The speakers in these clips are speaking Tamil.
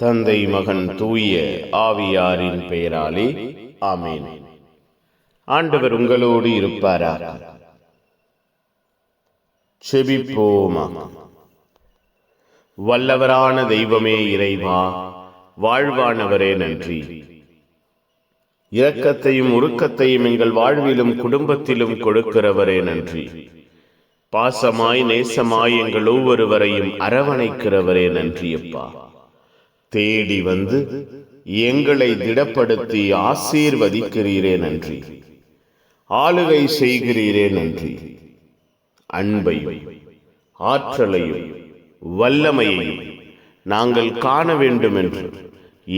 தந்தை, மகன், தூய ஆவியாரின் பெயராலே ஆமென். ஆண்டவர் உங்களோடு இருப்பாராக. செபிப்போமாக. வல்லவரான தெய்வமே இறைவா, வாழ்வானவரே நன்றி. இரக்கத்தையும் உருக்கத்தையும் எங்கள் வாழ்விலும் குடும்பத்திலும் கொடுக்கிறவரே நன்றி. பாசமாய் நேசமாய் எங்கள் ஒவ்வொருவரையும் அரவணைக்கிறவரே நன்றி அப்பா. தேடி வந்து எங்களை திடப்படுத்தி ஆசீர்வதிக்கிறீரே நன்றி. ஆளுகை செய்கிறீரே நன்றி. அன்பையும் ஆற்றலையும் வல்லமையையும் நாங்கள் காண வேண்டும் என்று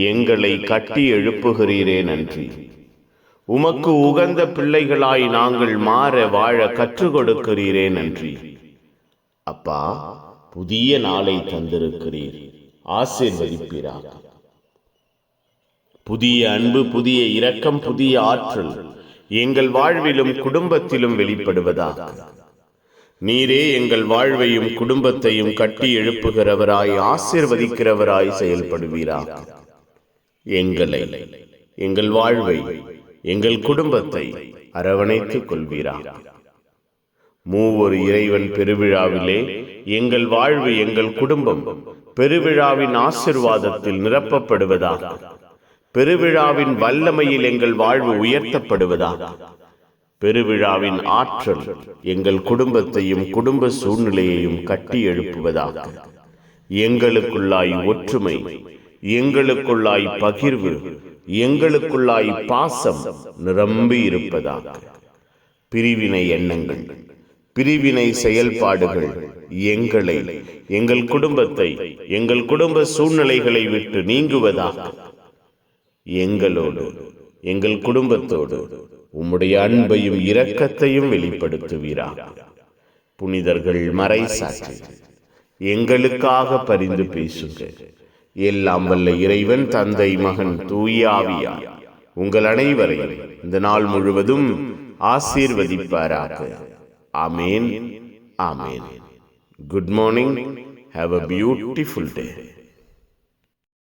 எங்களை கட்டி எழுப்புகிறீரே நன்றி. உமக்கு உகந்த பிள்ளைகளாய் நாங்கள் மாற வாழ கற்றுக் கொடுக்கிறீரே நன்றி. அப்பா, புதிய நாளை தந்திருக்கிறீர், ஆசீர்வதிப்பீராக. புதிய அன்பு, புதிய இரக்கம், புதிய ஆற்றல் எங்கள் வாழ்விலும் குடும்பத்திலும் வெளிப்படுவதாக. நீரே எங்கள் வாழ்வையும் குடும்பத்தையும் கட்டி எழுப்புகிறவராய் ஆசீர்வதிக்கிறவராய் செயல்படுவீராக. எங்களை, எங்கள் வாழ்வை, எங்கள் குடும்பத்தை அரவணைத்துக் கொள்வீராக. மூவொரு இறைவன் பெருவிழாவிலே எங்கள் வாழ்வு, எங்கள் குடும்பம் பெருவிழாவின் ஆசீர்வாதத்தில் நிரப்பப்படுவதாக. பெருவிழாவின் வல்லமையில் எங்கள் வாழ்வு உயர்த்தப்படுவதாக. பெருவிழாவின் ஆற்றல் எங்கள் குடும்பத்தையும் குடும்ப சூழ்நிலையையும் கட்டி எழுப்புவதாக. எங்களுக்குள்ளாய் ஒற்றுமை, எங்களுக்குள்ளாய் பகிர்வு, எங்களுக்குள்ளாய் பாசம் நிரம்பி இருப்பதாக. பிரிவினை எண்ணங்கள், பிரிவினை செயல்பாடுகள் எங்களை, எங்கள் குடும்பத்தை, எங்கள் குடும்ப சூழ்நிலைகளை விட்டு நீங்குவதாக. எங்களோடு, எங்கள் குடும்பத்தோடு உம்முடைய அன்பையும் இரக்கத்தையும் வெளிப்படுத்துவீராக. புனிதர்கள் மறைசாட்சி எங்களுக்காக பரிந்து பேசுங்க. எல்லாம் வல்ல இறைவன் தந்தை, மகன், தூய ஆவியார் உங்கள் அனைவரையும் இந்த நாள் முழுவதும் ஆசீர்வதிப்பாராக. ஆமேன், ஆமேன். Good morning. Have a beautiful day.